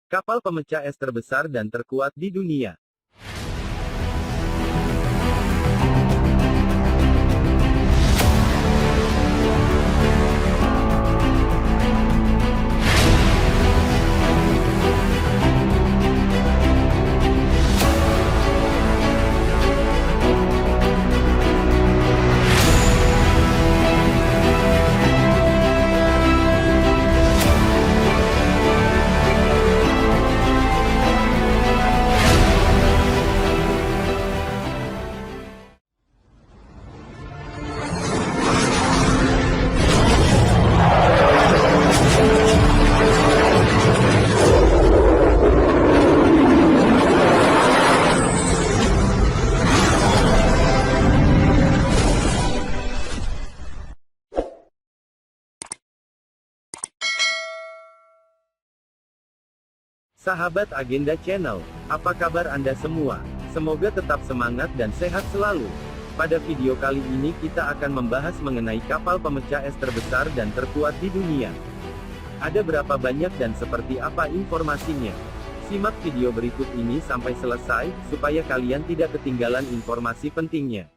Kapal pemecah es terbesar dan terkuat di dunia. Sahabat Agenda Channel, apa kabar Anda semua? Semoga tetap semangat dan sehat selalu. Pada video kali ini kita akan membahas mengenai kapal pemecah es terbesar dan terkuat di dunia. Ada berapa banyak dan seperti apa informasinya? Simak video berikut ini sampai selesai, supaya kalian tidak ketinggalan informasi pentingnya.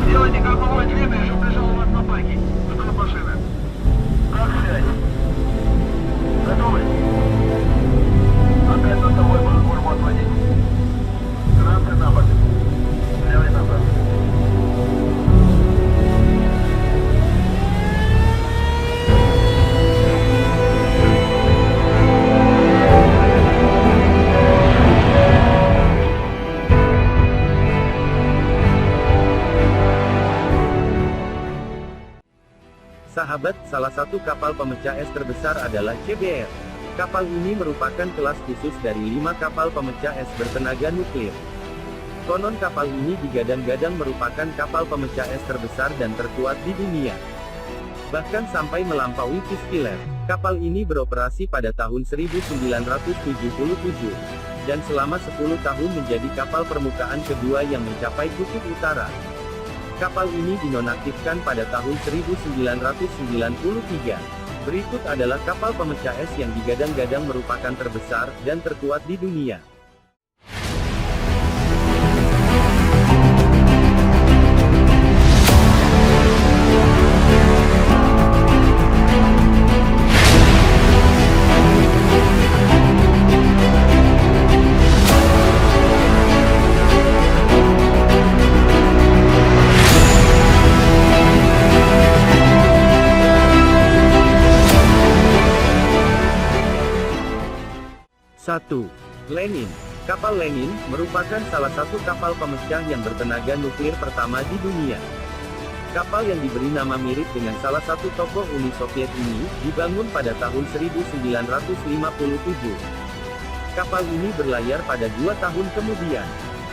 Делайте как бывает видно, что пришел у вас на баке. Готовы машины. Как взять? Готовы? Опять за тобой платформу отводить. Гранты на бок. Левый назад. Sahabat, salah satu kapal pemecah es terbesar adalah CBR. Kapal ini merupakan kelas khusus dari 5 kapal pemecah es bertenaga nuklir. Konon kapal ini digadang-gadang merupakan kapal pemecah es terbesar dan terkuat di dunia. Bahkan sampai melampaui Peacekeeper. Kapal ini beroperasi pada tahun 1977, dan selama 10 tahun menjadi kapal permukaan kedua yang mencapai kutub utara. Kapal ini dinonaktifkan pada tahun 1993. Berikut adalah kapal pemecah es yang digadang-gadang merupakan terbesar dan terkuat di dunia. Satu. Lenin. Kapal Lenin merupakan salah satu kapal pemecah yang bertenaga nuklir pertama di dunia. Kapal yang diberi nama mirip dengan salah satu tokoh Uni Soviet ini, dibangun pada tahun 1957. Kapal ini berlayar pada 2 tahun kemudian.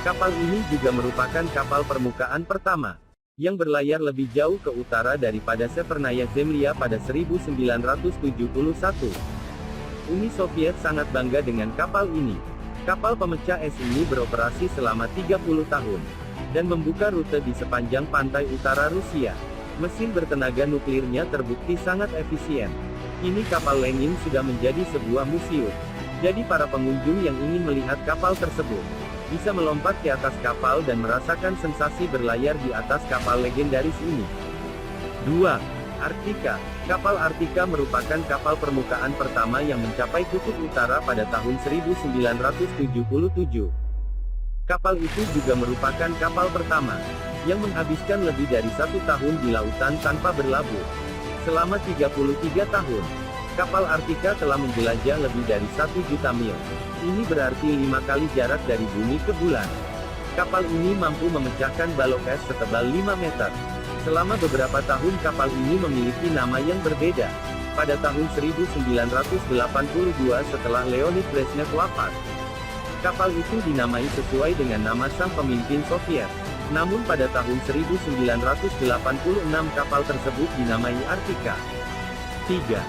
Kapal ini juga merupakan kapal permukaan pertama yang berlayar lebih jauh ke utara daripada Severnaya Zemlya pada 1971. Uni Soviet sangat bangga dengan kapal ini. Kapal pemecah es ini beroperasi selama 30 tahun, dan membuka rute di sepanjang pantai utara Rusia. Mesin bertenaga nuklirnya terbukti sangat efisien. Kini kapal Lenin sudah menjadi sebuah museum. Jadi para pengunjung yang ingin melihat kapal tersebut, bisa melompat ke atas kapal dan merasakan sensasi berlayar di atas kapal legendaris ini. 2. Arktika. Kapal Arktika merupakan kapal permukaan pertama yang mencapai kutub utara pada tahun 1977. Kapal itu juga merupakan kapal pertama yang menghabiskan lebih dari 1 tahun di lautan tanpa berlabuh. Selama 33 tahun, kapal Arktika telah menjelajah lebih dari 1 juta mil. Ini berarti 5 kali jarak dari bumi ke bulan. Kapal ini mampu memecahkan balok es setebal 5 meter. Selama beberapa tahun kapal ini memiliki nama yang berbeda. pada tahun 1982 setelah Leonid Brezhnev wafat. Kapal itu dinamai sesuai dengan nama sang pemimpin Soviet. Namun pada tahun 1986 kapal tersebut dinamai Arktika. 3.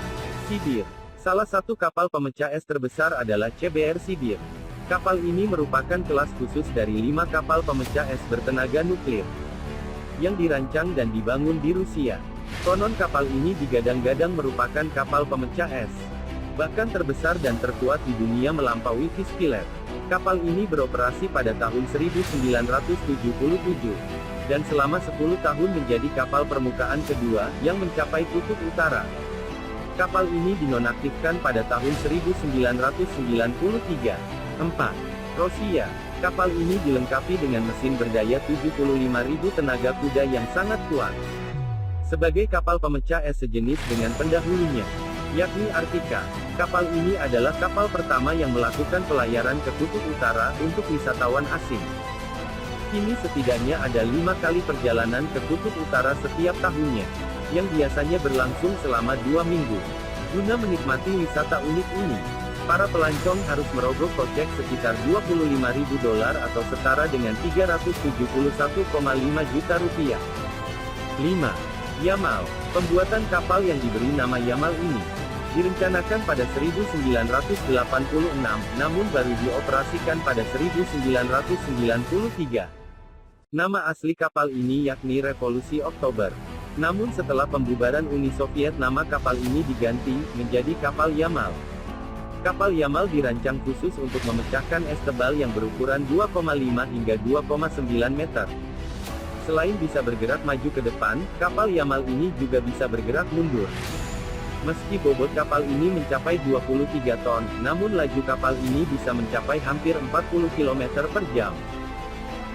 Sibir. Salah satu kapal pemecah es terbesar adalah CBR Sibir. Kapal ini merupakan kelas khusus dari 5 kapal pemecah es bertenaga nuklir yang dirancang dan dibangun di Rusia. Konon kapal ini digadang-gadang merupakan kapal pemecah es bahkan terbesar dan terkuat di dunia melampaui Kiskilev. Kapal ini beroperasi pada tahun 1977, dan selama 10 tahun menjadi kapal permukaan kedua, yang mencapai kutub utara. Kapal ini dinonaktifkan pada tahun 1993. 4. Rosia. Kapal ini dilengkapi dengan mesin berdaya 75.000 tenaga kuda yang sangat kuat. Sebagai kapal pemecah es sejenis dengan pendahulunya, yakni Arktika, kapal ini adalah kapal pertama yang melakukan pelayaran ke kutub utara untuk wisatawan asing. Kini setidaknya ada 5 kali perjalanan ke kutub utara setiap tahunnya, yang biasanya berlangsung selama 2 minggu. Guna menikmati wisata unik ini, para pelancong harus merogoh kocek sekitar $25.000 atau setara dengan 371,5 juta rupiah. 5. Yamal. Pembuatan kapal yang diberi nama Yamal ini direncanakan pada 1986, namun baru dioperasikan pada 1993. Nama asli kapal ini yakni Revolusi Oktober. Namun setelah pembubaran Uni Soviet nama kapal ini diganti menjadi kapal Yamal. Kapal Yamal dirancang khusus untuk memecahkan es tebal yang berukuran 2,5 hingga 2,9 meter. Selain bisa bergerak maju ke depan, kapal Yamal ini juga bisa bergerak mundur. Meski bobot kapal ini mencapai 23 ton, namun laju kapal ini bisa mencapai hampir 40 km per jam.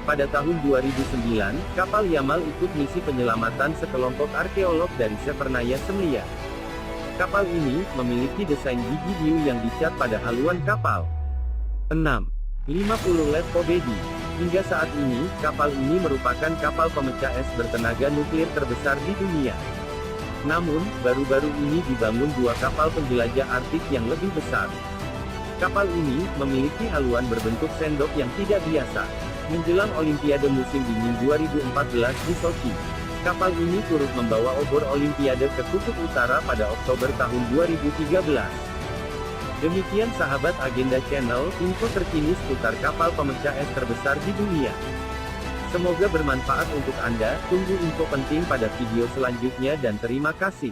Pada tahun 2009, kapal Yamal ikut misi penyelamatan sekelompok arkeolog dari Severnaya Semlia. Kapal ini memiliki desain gigi hiu yang dicat pada haluan kapal. 6. 50 Letpobedi. Hingga saat ini, kapal ini merupakan kapal pemecah es bertenaga nuklir terbesar di dunia. Namun, baru-baru ini dibangun 2 kapal penjelajah Arktik yang lebih besar. Kapal ini memiliki haluan berbentuk sendok yang tidak biasa. Menjelang Olimpiade musim dingin 2014 di Sochi, kapal ini turut membawa obor Olimpiade ke kutub utara pada Oktober tahun 2013. Demikian sahabat Agenda Channel, info terkini seputar kapal pemecah es terbesar di dunia. Semoga bermanfaat untuk Anda. Tunggu info penting pada video selanjutnya dan terima kasih.